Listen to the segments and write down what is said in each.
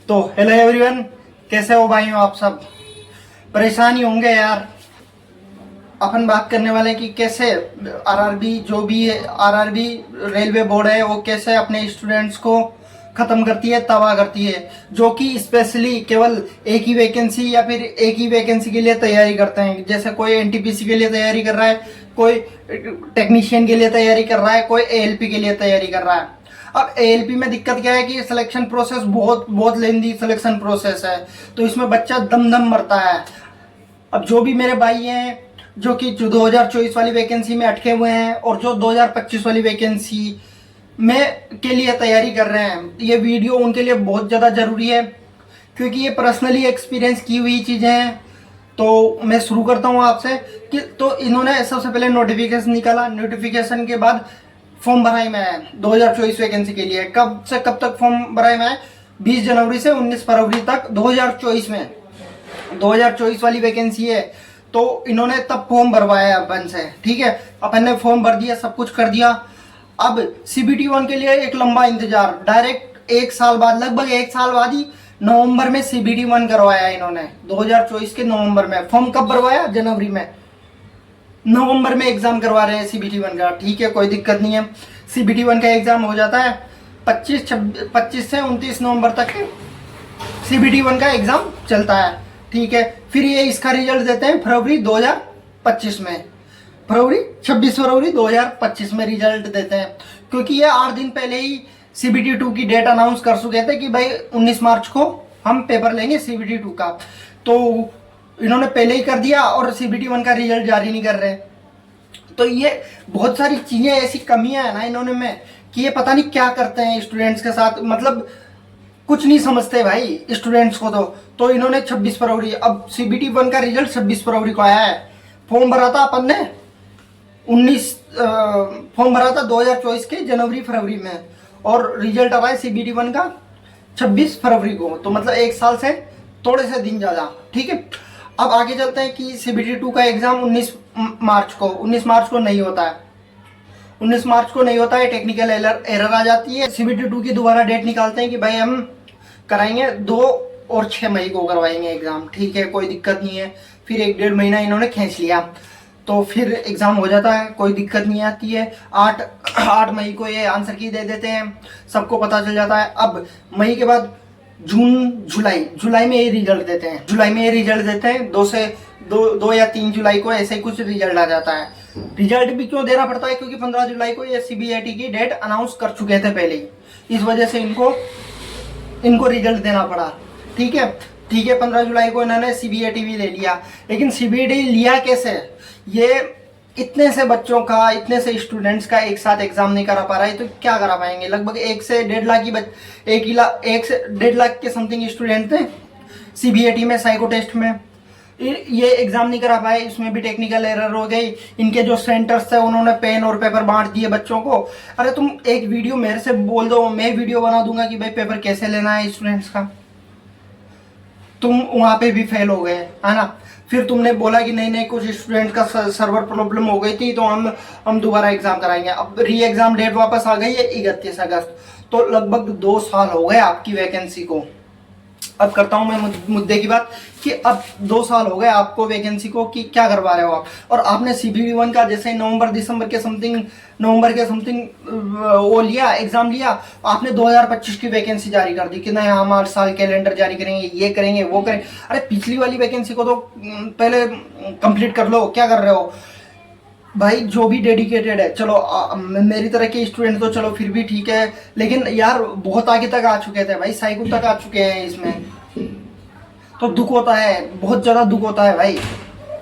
तो hello everyone, कैसे हो भाई आप सब। परेशानी होंगे यार। अपन बात करने वाले कि कैसे आरआरबी, जो भी आरआरबी रेलवे बोर्ड है, वो कैसे अपने स्टूडेंट्स को खत्म करती है, तबाह करती है, जो कि स्पेशली केवल एक ही वैकेंसी या फिर एक ही वैकेंसी के लिए तैयारी करते हैं। जैसे कोई एनटीपीसी के लिए तैयारी कर रहा है, कोई टेक्नीशियन के लिए तैयारी कर रहा है, कोई एएलपी के लिए तैयारी कर रहा है। अब एएलपी में दिक्कत क्या है कि सिलेक्शन प्रोसेस बहुत बहुत लेंदी सिलेक्शन प्रोसेस है, तो इसमें बच्चा दम दम मरता है। अब जो भी मेरे भाई हैं जो कि 2024 वाली वैकेंसी में अटके हुए हैं और जो 2025 वाली वैकेंसी में के लिए तैयारी कर रहे हैं, ये वीडियो उनके लिए बहुत ज़्यादा ज़रूरी है, क्योंकि ये पर्सनली एक्सपीरियंस की हुई चीज़ें हैं। तो मैं शुरू करता हूँ आपसे कि तो इन्होंने सबसे पहले नोटिफिकेशन निकाला, नोटिफिकेशन के बाद फॉर्म भराई में है 2024 वैकेंसी के लिए। कब से कब तक फॉर्म भराई में है? 20 जनवरी से 19 फरवरी तक 2024 में 2024 वाली वैकेंसी है। तो इन्होंने तब फॉर्म भरवाया अपन से, ठीक है। अपन ने फॉर्म भर दिया, सब कुछ कर दिया। अब सीबीटी 1 के लिए एक लंबा इंतजार, डायरेक्ट एक साल बाद, लगभग एक साल बाद ही नवंबर में सीबीटी 1 करवाया इन्होंने। 2024 के नवंबर में। फॉर्म कब भरवाया? जनवरी में। नवंबर में एग्जाम करवा रहे हैं सीबीटी 1 का, ठीक है, कोई दिक्कत नहीं है। सीबीटी 1 का एग्जाम हो जाता है 25 से 29 नवंबर तक सीबीटी 1 का एग्जाम चलता है, ठीक है। फिर ये इसका रिजल्ट देते हैं फरवरी 2025 में, 26 फरवरी 2025 में रिजल्ट देते हैं, क्योंकि ये 8 दिन पहले ही सीबीटी 2 की डेट अनाउंस कर चुके थे कि भाई 19 मार्च को हम पेपर लेंगे सीबीटी 2 का। तो इन्होंने पहले ही कर दिया और सीबीटी 1 का रिजल्ट जारी नहीं कर रहे। तो ये बहुत सारी चीजें, ऐसी कमियां है ना इन्होंने में कि ये पता नहीं क्या करते हैं स्टूडेंट्स के साथ, मतलब कुछ नहीं समझते भाई स्टूडेंट्स को। तो इन्होंने 26 फरवरी, अब सीबीटी 1 का रिजल्ट 26 फरवरी को आया है। फॉर्म भरा था अपन ने 19 फॉर्म भरा था 2024 के जनवरी फरवरी में, और रिजल्ट आ रहा है सीबीटी 1 का 26 फरवरी को। तो मतलब एक साल से थोड़े से दिन ज़्यादा, ठीक है। अब आगे चलते हैं कि सीबीटी 2 का एग्जाम 19 मार्च को नहीं होता है। 19 मार्च को नहीं होता है, टेक्निकल एरर आ जाती है। सीबीटी 2 की दोबारा डेट निकालते हैं कि भाई हम कराएंगे 2 और 6 मई को करवाएंगे एग्जाम, ठीक है, कोई दिक्कत नहीं है। फिर 1-1.5 महीना इन्होंने खींच लिया, तो फिर एग्जाम हो जाता है, कोई दिक्कत नहीं आती है। 8 मई को ये आंसर की दे देते हैं, सबको पता चल जाता है। अब मई के बाद जून, जुलाई में ये रिजल्ट देते हैं। जुलाई में ये रिजल्ट देते हैं, 2 या 3 जुलाई को ऐसे कुछ रिजल्ट आ जाता है। रिजल्ट भी क्यों देना पड़ता है? क्योंकि 15 जुलाई को ये सीबीआईटी की डेट अनाउंस कर चुके थे पहले ही, इस वजह से इनको रिजल्ट देना पड़ा, ठीक है। 15 जुलाई को इन्होंने सीबीआईटी भी ले लिया। लेकिन सीबीआईटी लिया कैसे? ये इतने से बच्चों का, इतने से स्टूडेंट्स का एक साथ एग्जाम नहीं करा पा रहा है, तो क्या करा पाएंगे? लगभग 1 से 1.5 लाख की 1 से 1.5 लाख के समथिंग स्टूडेंट थे सीबीआईटी में, साइको टेस्ट में। ये एग्जाम नहीं करा पाए, इसमें भी टेक्निकल एरर हो गई। इनके जो सेंटर्स थे उन्होंने पेन और पेपर बांट दिए बच्चों को। अरे तुम एक वीडियो मेरे से बोल दो, मैं वीडियो बना दूंगा कि भाई पेपर कैसे लेना है स्टूडेंट्स का। तुम वहां पे भी फेल हो गए, है ना। फिर तुमने बोला कि नहीं कुछ स्टूडेंट का सर्वर प्रॉब्लम हो गई थी, तो हम दोबारा एग्जाम कराएंगे। अब री एग्जाम डेट वापस आ गई है 31 अगस्त। तो लगभग 2 साल हो गए आपकी वैकेंसी को। अब करता हूं मैं मुद्दे की बात कि अब 2 साल हो गए आपको वैकेंसी को, कि क्या करवा रहे हो आप। और आपने सीबीटी 1 का जैसे नवंबर के समथिंग वो लिया, एग्जाम लिया, आपने 2025 की वैकेंसी जारी कर दी कि नहीं हम हर साल कैलेंडर जारी करेंगे, ये करेंगे, वो करेंगे। अरे पिछली वाली वैकेंसी को तो पहले कंप्लीट कर लो, क्या कर रहे हो भाई? जो भी डेडिकेटेड है, चलो मेरी तरह के स्टूडेंट तो चलो फिर भी ठीक है, लेकिन यार बहुत आगे तक आ चुके थे भाई, साइको तक आ चुके हैं इसमें, तो दुख होता है, बहुत ज़्यादा दुख होता है भाई।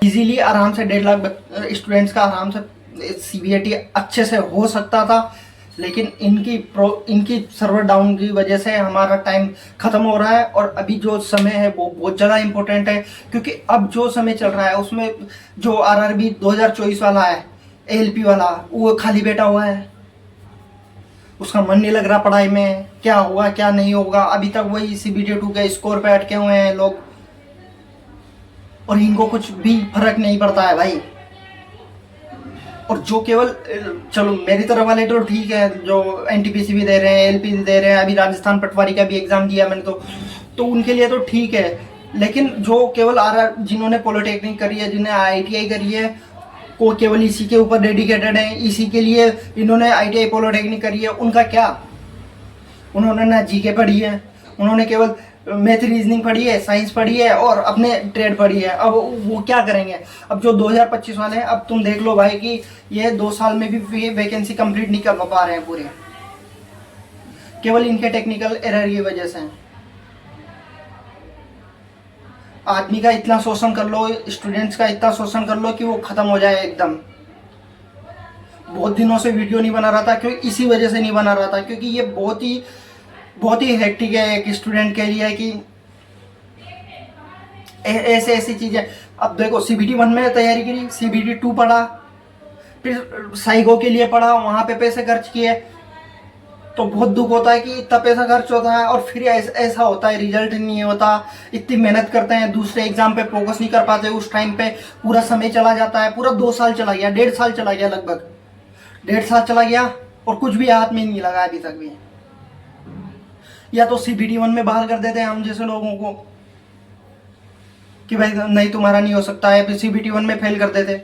इजीली आराम से 1.5 लाख स्टूडेंट्स का आराम से सीबीआईटी अच्छे से हो सकता था, लेकिन इनकी सर्वर डाउन की वजह से हमारा टाइम खत्म हो रहा है। और अभी जो समय है वो बहुत ज़्यादा इंपॉर्टेंट है, क्योंकि अब जो समय चल रहा है उसमें जो आरआरबी 2024 वाला है, एएलपी वाला, वो खाली बैठा हुआ है, उसका मन नहीं लग रहा पढ़ाई में। क्या हुआ क्या नहीं होगा, अभी तक वही सीबीटी 2 के स्कोर पे अटके हुए हैं लोग, और इनको कुछ भी फर्क नहीं पड़ता है भाई। और जो केवल चलो मेरी तरफ वाले तो ठीक है, जो एनटीपीसी भी दे रहे हैं, एलपी दे रहे हैं, अभी राजस्थान पटवारी का भी एग्जाम दिया मैंने, तो उनके लिए तो ठीक है। लेकिन जो केवल आर जिन्होंने पॉलिटेक्निक करी है, जिन्हें आईटीआई करी है, को केवल इसी के ऊपर डेडिकेटेड है, इसी के लिए इन्होंने आईटीआई पॉलिटेक्निक करी है, उनका क्या? उन्होंने ना जीके पढ़ी है, उन्होंने केवल मैथ रीजनिंग पढ़ी है, साइंस पढ़ी है और अपने ट्रेड पढ़ी है। अब वो क्या करेंगे? अब जो 2025 वाले हैं, अब तुम देख लो भाई कि ये 2 साल में भी वैकेंसी कंप्लीट नहीं कर पा रहे हैं पूरे, केवल इनके टेक्निकल एरर की वजह से। आदमी का इतना शोषण कर लो, स्टूडेंट्स का इतना शोषण कर लो कि वो खत्म हो जाए एकदम। बहुत दिनों से वीडियो नहीं बना रहा था, क्योंकि इसी वजह से नहीं बना रहा था, क्योंकि ये बहुत ही हेक्टिक है एक स्टूडेंट के लिए कि ऐसे ऐसी चीजें। अब देखो CBT 1 में तैयारी करी, CBT 2 पढ़ा, फिर साइको के लिए पढ़ा, वहां पे पैसे खर्च किए, तो बहुत दुख होता है कि इतना पैसा खर्च होता है और फिर ऐसा होता है, रिजल्ट नहीं होता। इतनी मेहनत करते हैं, दूसरे एग्जाम पे फोकस नहीं कर पाते, उस टाइम पे पूरा समय चला जाता है, पूरा 2 साल चला गया, 1.5 साल चला गया, लगभग 1.5 साल चला गया और कुछ भी हाथ में नहीं लगा अभी तक भी। या तो CBT 1 में बाहर कर देते हैं हम जैसे लोगों को कि भाई नहीं तुम्हारा नहीं हो सकता है, फिर CBT 1 में फेल कर देते।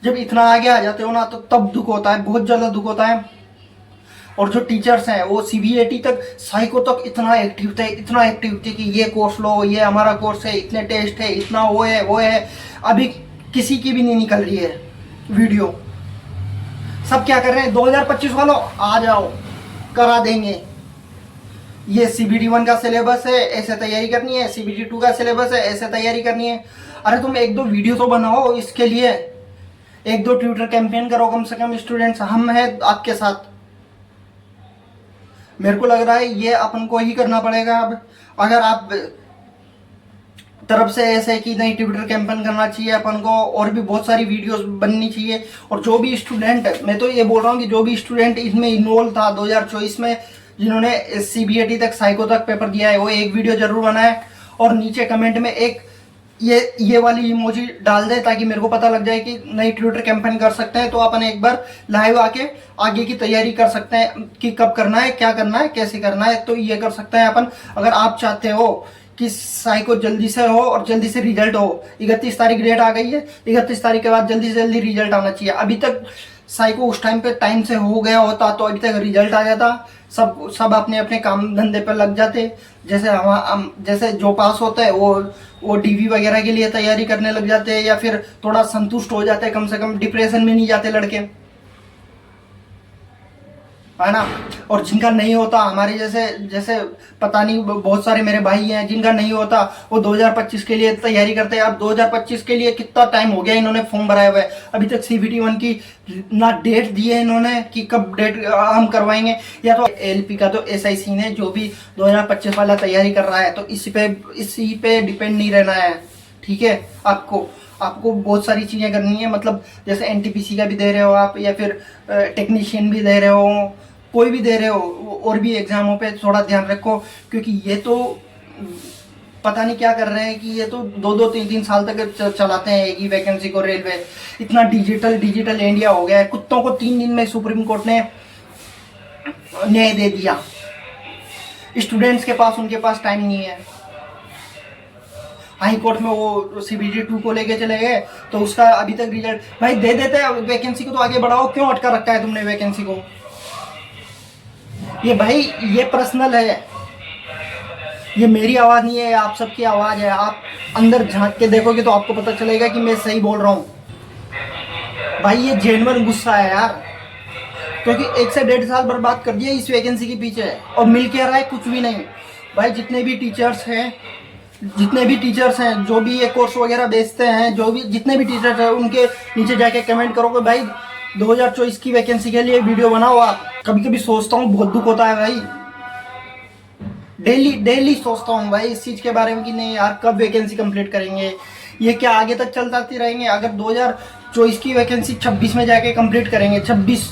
जब इतना आगे आ जाते हो ना, तो तब दुख होता है, बहुत ज्यादा दुख होता है। और जो टीचर्स हैं वो CBAT तक, साइको तक इतना एक्टिव थे कि ये कोर्स लो, ये हमारा कोर्स है, इतने टेस्ट है, इतना वो है। अभी किसी की भी नहीं निकल रही है वीडियो। सब क्या कर रहे हैं, 2025 वालों आ जाओ, करा देंगे। ये CBT 1 का सिलेबस है, ऐसे तैयारी करनी है, CBT 2 का सिलेबस है, ऐसे तैयारी करनी है। अरे तुम 1-2 वीडियो तो बनाओ इसके लिए, 1-2 ट्विटर कैंपेन करो कम से कम। स्टूडेंट्स हम हैं आपके साथ। मेरे को लग रहा है ये अपन को ही करना पड़ेगा। अब अगर आप तरफ से ऐसे कि नहीं ट्विटर कैंपेन करना चाहिए अपन को, और भी बहुत सारी वीडियोस बननी चाहिए। और जो भी स्टूडेंट, मैं तो ये बोल रहा हूँ कि जो भी स्टूडेंट इसमें इन्वॉल्व था 2024 में, जिन्होंने CBAT तक, साइको तक पेपर दिया है, वो एक वीडियो जरूर बनाए और नीचे कमेंट में एक ये वाली इमोजी डाल दे, ताकि मेरे को पता लग जाए कि नहीं ट्विटर कैंपेन कर सकते हैं। तो अपन एक बार लाइव आके आगे की तैयारी कर सकते हैं कि कब करना है, क्या करना है, कैसे करना है। तो ये कर सकते हैं अपन। अगर आप चाहते हो कि साइको जल्दी से हो और जल्दी से रिजल्ट हो, 31 तारीख डेट आ गई है, 31 तारीख के बाद जल्दी से जल्दी रिजल्ट आना चाहिए। अभी तक साइको उस टाइम पे टाइम से हो गया होता तो अभी तक रिजल्ट आ जाता। सब अपने अपने काम धंधे पर लग जाते। जैसे जो पास होता है वो DV वगैरह के लिए तैयारी करने लग जाते हैं, या फिर थोड़ा संतुष्ट हो जाते हैं, कम से कम डिप्रेशन में नहीं जाते लड़के, है ना। और जिनका नहीं होता, हमारे जैसे पता नहीं बहुत सारे मेरे भाई हैं जिनका नहीं होता, वो 2025 के लिए तैयारी करते हैं। अब 2025 के लिए कितना टाइम हो गया इन्होंने फॉर्म भराए हुए, अभी तक CBT 1 की ना डेट दी है इन्होंने कि कब डेट हम करवाएंगे। या तो LP का तो SIC ने जो भी 2025 वाला तैयारी कर रहा है, तो इसी पे डिपेंड नहीं रहना है, ठीक है। आपको बहुत सारी चीज़ें करनी है, मतलब जैसे NTPC का भी दे रहे हो आप, या फिर टेक्नीशियन भी दे रहे हो, कोई भी दे रहे हो, और भी एग्जामों पे थोड़ा ध्यान रखो। क्योंकि ये तो पता नहीं क्या कर रहे हैं कि ये तो 2-2, 3-3 साल तक चलाते हैं एक ही वैकेंसी को। रेलवे इतना डिजिटल इंडिया हो गया है, कुत्तों को 3 दिन में सुप्रीम कोर्ट ने न्याय दे दिया। स्टूडेंट्स के पास, उनके पास टाइम नहीं है। हाई कोर्ट में वो CBT 2 को लेके चले गए, तो उसका अभी तक रिजल्ट भाई दे देते हैं। वैकेंसी को तो आगे बढ़ाओ, क्यों अटका रखा है तुमने वैकेंसी को? ये भाई ये पर्सनल है, ये मेरी आवाज नहीं है, आप सबकी आवाज है। आप अंदर झांक के देखोगे तो आपको पता चलेगा कि मैं सही बोल रहा हूँ। भाई ये जेन्युइन गुस्सा है यार, क्योंकि 1 से 1.5 साल बर्बाद कर दिया इस वैकेंसी के पीछे, और मिल क्या रहा है? कुछ भी नहीं। भाई जितने भी टीचर्स हैं जो भी ये कोर्स वगैरह बेचते हैं, जितने भी टीचर्स हैं, उनके नीचे जाके कमेंट करो कि भाई 2024 की वैकेंसी के लिए वीडियो बनाओ आप। कभी कभी सोचता हूँ, बहुत दुख होता है भाई, डेली सोचता हूँ भाई इस चीज़ के बारे में कि नहीं यार कब वैकेंसी कंप्लीट करेंगे, ये क्या आगे तक चलते रहेंगे। अगर 2024 की वैकेंसी 26 में जाके कंप्लीट करेंगे, 26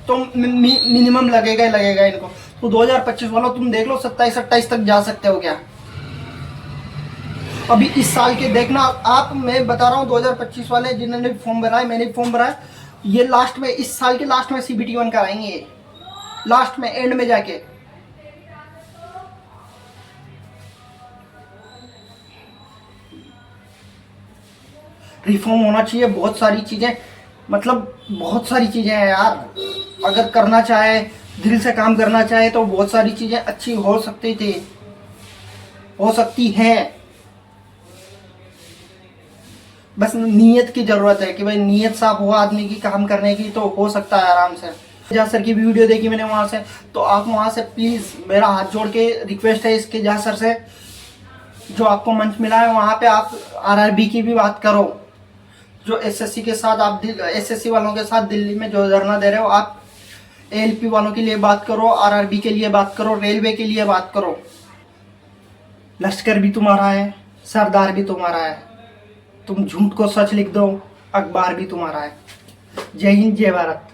तो मिनिमम लगेगा इनको, तो 2025 वालों तुम देख लो 27-28 तक जा सकते हो क्या? अभी इस साल के देखना आप, मैं बता रहा हूँ 2025 वाले जिन्होंने फॉर्म भरा है, मैंने फॉर्म भरा है, ये लास्ट में, इस साल के लास्ट में CBT 1 कराएंगे, लास्ट में, एंड में जाके। रिफॉर्म होना चाहिए, बहुत सारी चीजें, मतलब बहुत सारी चीजें हैं यार। अगर करना चाहे, दिल से काम करना चाहे तो बहुत सारी चीजें अच्छी हो सकती थी, हो सकती हैं। बस नीयत की जरूरत है कि भाई नीयत साफ हो आदमी की काम करने की, तो हो सकता है आराम से। जा सर की भी वीडियो देखी मैंने वहां से, तो आप वहां से प्लीज, मेरा हाथ जोड़ के रिक्वेस्ट है इसके जा सर से, जो आपको मंच मिला है वहां पे आप RRB की भी बात करो। जो SSC के साथ आप, SSC वालों के साथ दिल्ली में जो धरना दे रहे हो, आप ALP वालों के लिए बात करो, RRB के लिए बात करो, रेलवे के लिए बात करो। लश्कर भी तुम्हारा है, सरदार भी तुम्हारा है, तुम झूठ को सच लिख दो, अखबार भी तुम्हारा है। जय हिंद, जय भारत।